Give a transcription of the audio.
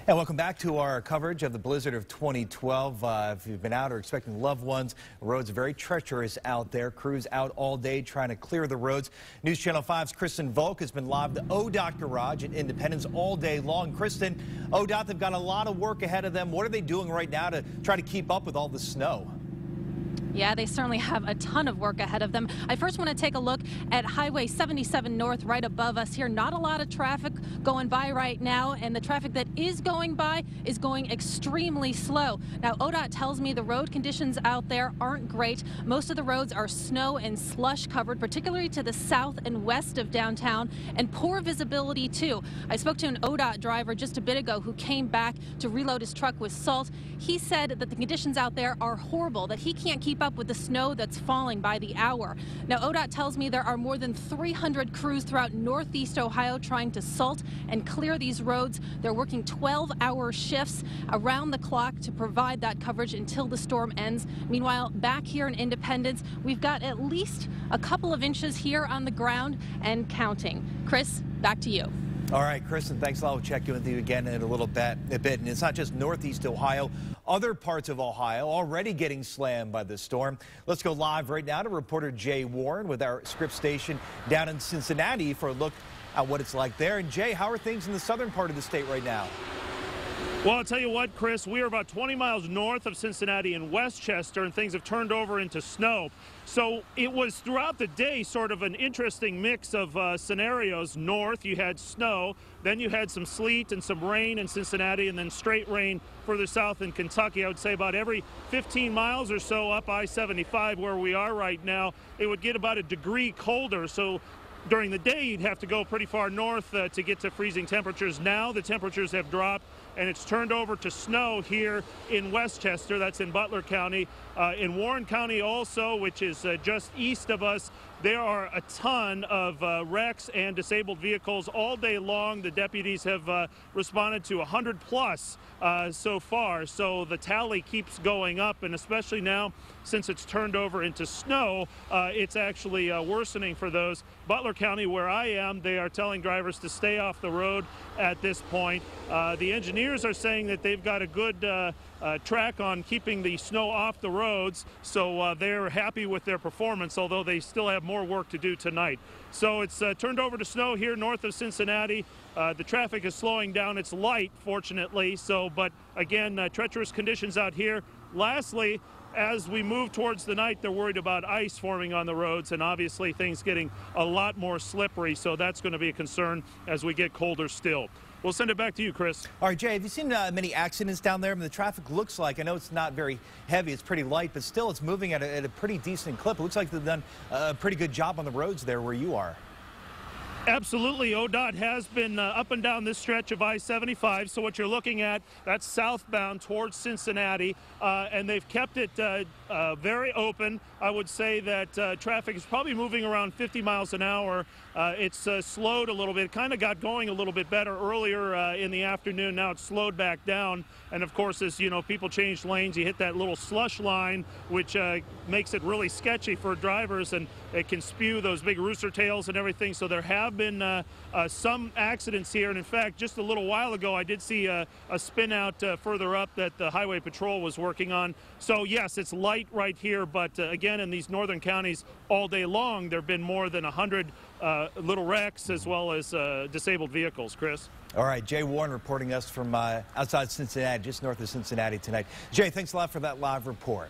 And welcome back to our coverage of the blizzard of 2012. If you've been out or expecting loved ones, roads are very treacherous out there. Crews out all day trying to clear the roads. News Channel 5's Kristen Volk has been live at the ODOT garage in Independence all day long. Kristen, ODOT, they've got a lot of work ahead of them. What are they doing right now to try to keep up with all the snow? Yeah, they certainly have a ton of work ahead of them. I first want to take a look at Highway 77 North right above us here. Not a lot of traffic going by right now, and the traffic that is going by is going extremely slow. Now, ODOT tells me the road conditions out there aren't great. Most of the roads are snow and slush covered, particularly to the south and west of downtown, and poor visibility too. I spoke to an ODOT driver just a bit ago who came back to reload his truck with salt. He said that the conditions out there are horrible, that he can't keep up with the snow that's falling by the hour. Now, ODOT tells me there are more than 300 crews throughout northeast Ohio trying to salt and clear these roads. They're working 12-hour shifts around the clock to provide that coverage until the storm ends. Meanwhile, back here in Independence, we've got at least a couple of inches here on the ground and counting. Chris, back to you. All right, Kristen, thanks a lot. We'll check in with you again in a bit. And it's not just northeast Ohio. Other parts of Ohio already getting slammed by the storm. Let's go live right now to reporter Jay Warren with our Scripps station down in Cincinnati for a look at what it's like there. And Jay, how are things in the southern part of the state right now? Well, I'll tell you what, Chris, we are about 20 miles north of Cincinnati in Westchester, and things have turned over into snow. So it was throughout the day sort of an interesting mix of scenarios. North, you had snow, then you had some sleet and some rain in Cincinnati, and then straight rain further south in Kentucky. I would say about every 15 miles or so up I-75 where we are right now, it would get about a degree colder. So during the day, you'd have to go pretty far north to get to freezing temperatures. Now the temperatures have dropped, and it's turned over to snow here in Westchester. That's in Butler County. In Warren County also, which is just east of us, there are a ton of wrecks and disabled vehicles all day long. The deputies have responded to 100 plus so far, so the tally keeps going up, and especially now since it's turned over into snow, it's actually worsening for those. Butler County, where I am, they are telling drivers to stay off the road at this point. The engineers are saying that they've got a good track on keeping the snow off the roads, so they're happy with their performance, although they still have more work to do tonight. So it's turned over to snow here north of Cincinnati. The traffic is slowing down. It's light, fortunately, but again, treacherous conditions out here. Lastly, as we move towards the night, they're worried about ice forming on the roads, and obviously things getting a lot more slippery, so that's going to be a concern as we get colder still. We'll send it back to you, Chris. All right, Jay, have you seen many accidents down there? I mean, the traffic looks like, I know it's not very heavy, it's pretty light, but still it's moving at a pretty decent clip. It looks like they've done a pretty good job on the roads there where you are. Absolutely. ODOT has been up and down this stretch of I-75. So what you're looking at, that's southbound towards Cincinnati, and they've kept it very open. I would say that traffic is probably moving around 50 miles an hour. It's slowed a little bit. It kind of got going a little bit better earlier in the afternoon. Now it's slowed back down. And of course, as you know, people change lanes. You hit that little slush line, which makes it really sketchy for drivers, and it can spew those big rooster tails and everything. So there have been some accidents here. And in fact, just a little while ago, I did see a spin out further up that the Highway Patrol was working on. So yes, it's light right here. But again, in these northern counties all day long, there have been more than 100 little wrecks as well as disabled vehicles. Chris? All right, Jay Warren reporting us from outside Cincinnati, just north of Cincinnati tonight. Jay, thanks a lot for that live report.